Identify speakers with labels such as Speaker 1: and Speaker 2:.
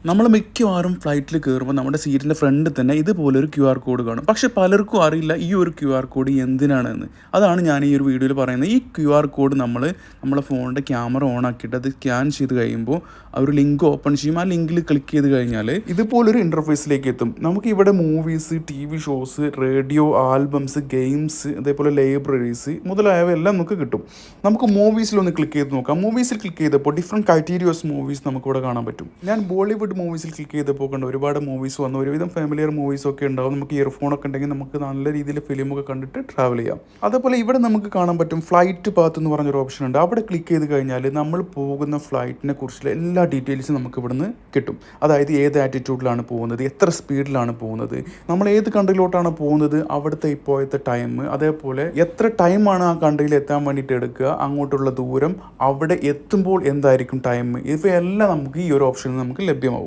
Speaker 1: നമ്മൾ മിക്കവാറും ഫ്ലൈറ്റിൽ കയറുമ്പോൾ നമ്മുടെ സീറ്റിൻ്റെ ഫ്രണ്ടിൽ തന്നെ ഇതുപോലൊരു QR കോഡ് കാണും. പക്ഷേ പലർക്കും അറിയില്ല ഈ ഒരു QR കോഡ് എന്തിനാണെന്ന്. അതാണ് ഞാൻ ഈ ഒരു വീഡിയോയിൽ പറയുന്നത്. ഈ QR കോഡ് നമ്മളെ ഫോണിൻ്റെ ക്യാമറ ഓൺ ആക്കിയിട്ട് അത് സ്കാൻ ചെയ്ത് കഴിയുമ്പോൾ ആ ഒരു ലിങ്ക് ഓപ്പൺ ചെയ്യും. ആ ലിങ്കിൽ ക്ലിക്ക് ചെയ്ത് കഴിഞ്ഞാൽ ഇതുപോലൊരു ഇൻ്റർഫേസിലേക്ക് എത്തും. നമുക്ക് ഇവിടെ movies, TV shows, radio, albums, games, അതേപോലെ ലൈബ്രറീസ് മുതലായവ എല്ലാം നമുക്ക് കിട്ടും. നമുക്ക് മൂവീസിലൊന്ന് ക്ലിക്ക് ചെയ്ത് നോക്കാം. മൂവീസിൽ ക്ലിക്ക് ചെയ്തപ്പോൾ ഡിഫറെൻറ്റ് ക്രൈറ്റീരിയോസ് മൂവീസ് നമുക്കിവിടെ കാണാൻ പറ്റും. ഞാൻ ബോളിവുഡ് മൂവീസിൽ ക്ലിക്ക് ചെയ്തപ്പോൾ കണ്ട് ഒരുപാട് മൂവീസ് വന്നു. ഒരുവിധം ഫാമിലിയർ മൂവീസൊക്കെ ഉണ്ടാവും. നമുക്ക് ഇയർഫോണൊക്കെ ഉണ്ടെങ്കിൽ നമുക്ക് നല്ല രീതിയിൽ ഫിലിമൊക്കെ കണ്ടിട്ട് ട്രാവൽ ചെയ്യാം. അതേപോലെ ഇവിടെ നമുക്ക് കാണാൻ പറ്റും ഫ്ലൈറ്റ് പാത്ത് എന്ന് പറഞ്ഞൊരു ഓപ്ഷൻ ഉണ്ട്. അവിടെ ക്ലിക്ക് ചെയ്ത് കഴിഞ്ഞാൽ നമ്മൾ പോകുന്ന ഫ്ലൈറ്റിനെ കുറിച്ചുള്ള എല്ലാ ഡീറ്റെയിൽസും നമുക്ക് ഇവിടുന്ന് കിട്ടും. അതായത് ഏത് ആറ്റിറ്റ്യൂഡിലാണ് പോകുന്നത്, എത്ര സ്പീഡിലാണ് പോകുന്നത്, നമ്മൾ ഏത് കൺട്രിയിലോട്ടാണ് പോകുന്നത്, അവിടുത്തെ ഇപ്പോഴത്തെ ടൈം, അതേപോലെ എത്ര ടൈമാണ് ആ കൺട്രിയിൽ എത്താൻ വേണ്ടിയിട്ട് എടുക്കുക, അങ്ങോട്ടുള്ള ദൂരം, അവിടെ എത്തുമ്പോൾ എന്തായിരിക്കും ടൈം, ഇവയെല്ലാം നമുക്ക് ഈ ഒരു ഓപ്ഷനിൽ നമുക്ക് ലഭ്യമാവും.